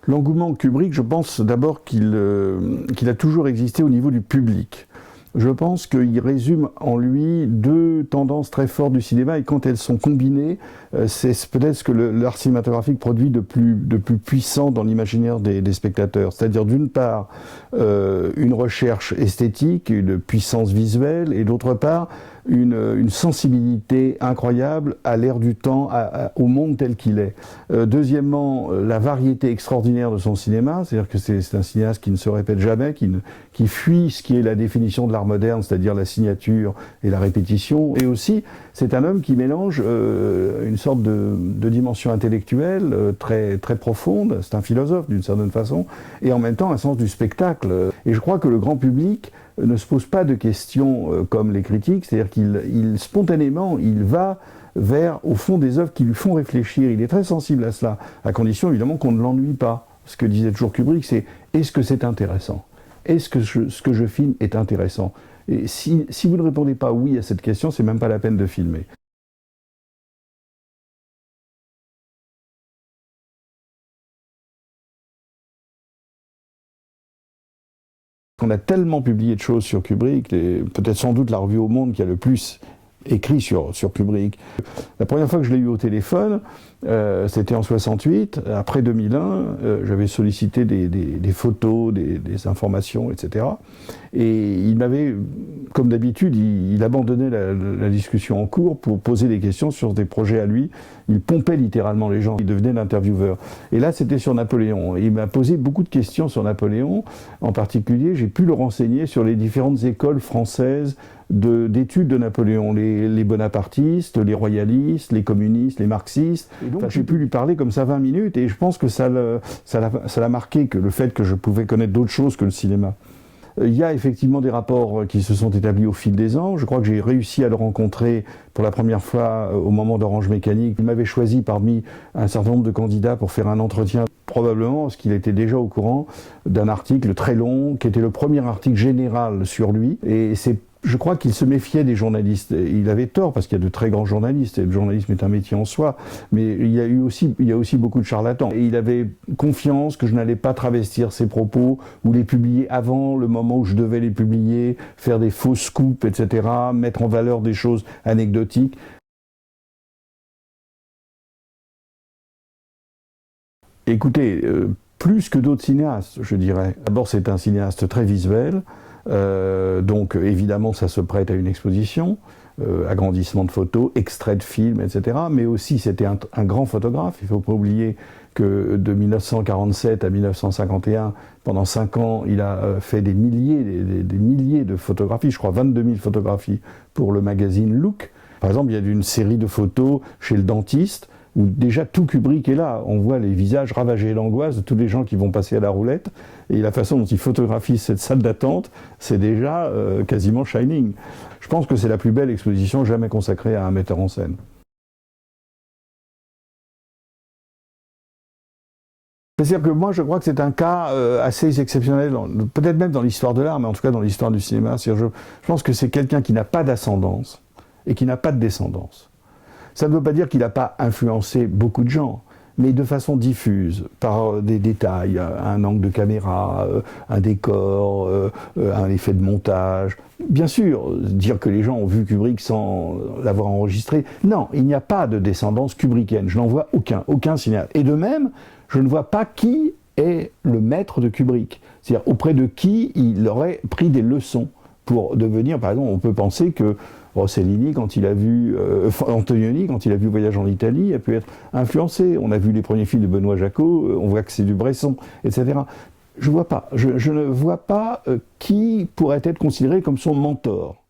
L'engouement Kubrick, je pense d'abord qu'il a toujours existé au niveau du public. Je pense qu'il résume en lui deux tendances très fortes du cinéma, et quand elles sont combinées, c'est peut-être ce que l'art cinématographique produit de plus puissant dans l'imaginaire des spectateurs. C'est-à-dire d'une part une recherche esthétique, une puissance visuelle, et d'autre part une sensibilité incroyable à l'ère du temps, au monde tel qu'il est. Deuxièmement, la variété extraordinaire de son cinéma, c'est-à-dire que c'est un cinéaste qui ne se répète jamais, qui fuit ce qui est la définition de l'art moderne, c'est-à-dire la signature et la répétition. Et aussi, c'est un homme qui mélange une sorte de dimension intellectuelle très profonde, c'est un philosophe d'une certaine façon, et en même temps un sens du spectacle. Et je crois que le grand public ne se pose pas de questions comme les critiques, c'est-à-dire qu'il spontanément, il va vers, au fond, des œuvres qui lui font réfléchir. Il est très sensible à cela, à condition évidemment qu'on ne l'ennuie pas. Ce que disait toujours Kubrick, c'est « est-ce que c'est intéressant ? Est-ce que ce que je filme est intéressant ?» Et si vous ne répondez pas oui à cette question, c'est même pas la peine de filmer. On a tellement publié de choses sur Kubrick, peut-être sans doute la revue Au Monde qui a le plus écrit sur Kubrick. La première fois que je l'ai eu au téléphone, c'était en 68, après 2001, j'avais sollicité des photos, des informations, etc. Et il m'avait, comme d'habitude, il abandonnait la discussion en cours pour poser des questions sur des projets à lui. Il pompait littéralement les gens, il devenait l'intervieweur. Et là, c'était sur Napoléon. Et il m'a posé beaucoup de questions sur Napoléon. En particulier, j'ai pu le renseigner sur les différentes écoles françaises d'études de Napoléon, les bonapartistes, les royalistes, les communistes, les marxistes. Et donc j'ai pu lui parler comme ça 20 minutes, et je pense que ça l'a marqué, que le fait que je pouvais connaître d'autres choses que le cinéma. Il y a effectivement des rapports qui se sont établis au fil des ans. Je crois que j'ai réussi à le rencontrer pour la première fois au moment d'Orange Mécanique. Il m'avait choisi parmi un certain nombre de candidats pour faire un entretien, probablement parce qu'il était déjà au courant d'un article très long, qui était le premier article général sur lui. Et je crois qu'il se méfiait des journalistes. Il avait tort, parce qu'il y a de très grands journalistes, et le journalisme est un métier en soi, mais il y a aussi beaucoup de charlatans. Et il avait confiance que je n'allais pas travestir ses propos, ou les publier avant le moment où je devais les publier, faire des fausses scoops, etc., mettre en valeur des choses anecdotiques. Écoutez, plus que d'autres cinéastes, je dirais. D'abord, c'est un cinéaste très visuel, donc évidemment ça se prête à une exposition, agrandissement de photos, extraits de films, etc. Mais aussi c'était un grand photographe. Il ne faut pas oublier que de 1947 à 1951, pendant 5 ans, il a fait des milliers de photographies, je crois 22 000 photographies pour le magazine Look. Par exemple, il y a une série de photos chez le dentiste, où déjà tout Kubrick est là. On voit les visages ravagés d'angoisse de tous les gens qui vont passer à la roulette, et la façon dont il photographie cette salle d'attente, c'est déjà quasiment Shining. Je pense que c'est la plus belle exposition jamais consacrée à un metteur en scène. C'est-à-dire que moi je crois que c'est un cas assez exceptionnel, peut-être même dans l'histoire de l'art, mais en tout cas dans l'histoire du cinéma. Je pense que c'est quelqu'un qui n'a pas d'ascendance et qui n'a pas de descendance. Ça ne veut pas dire qu'il n'a pas influencé beaucoup de gens, mais de façon diffuse, par des détails, un angle de caméra, un décor, un effet de montage. Bien sûr, dire que les gens ont vu Kubrick sans l'avoir enregistré, non, il n'y a pas de descendance kubrickienne, je n'en vois aucun cinéaste. Et de même, je ne vois pas qui est le maître de Kubrick, c'est-à-dire auprès de qui il aurait pris des leçons pour devenir, par exemple, on peut penser que Rossellini, quand il a vu Antonioni, quand il a vu Voyage en Italie, a pu être influencé. On a vu les premiers films de Benoît Jacot, on voit que c'est du Bresson, etc. Je ne vois pas qui pourrait être considéré comme son mentor.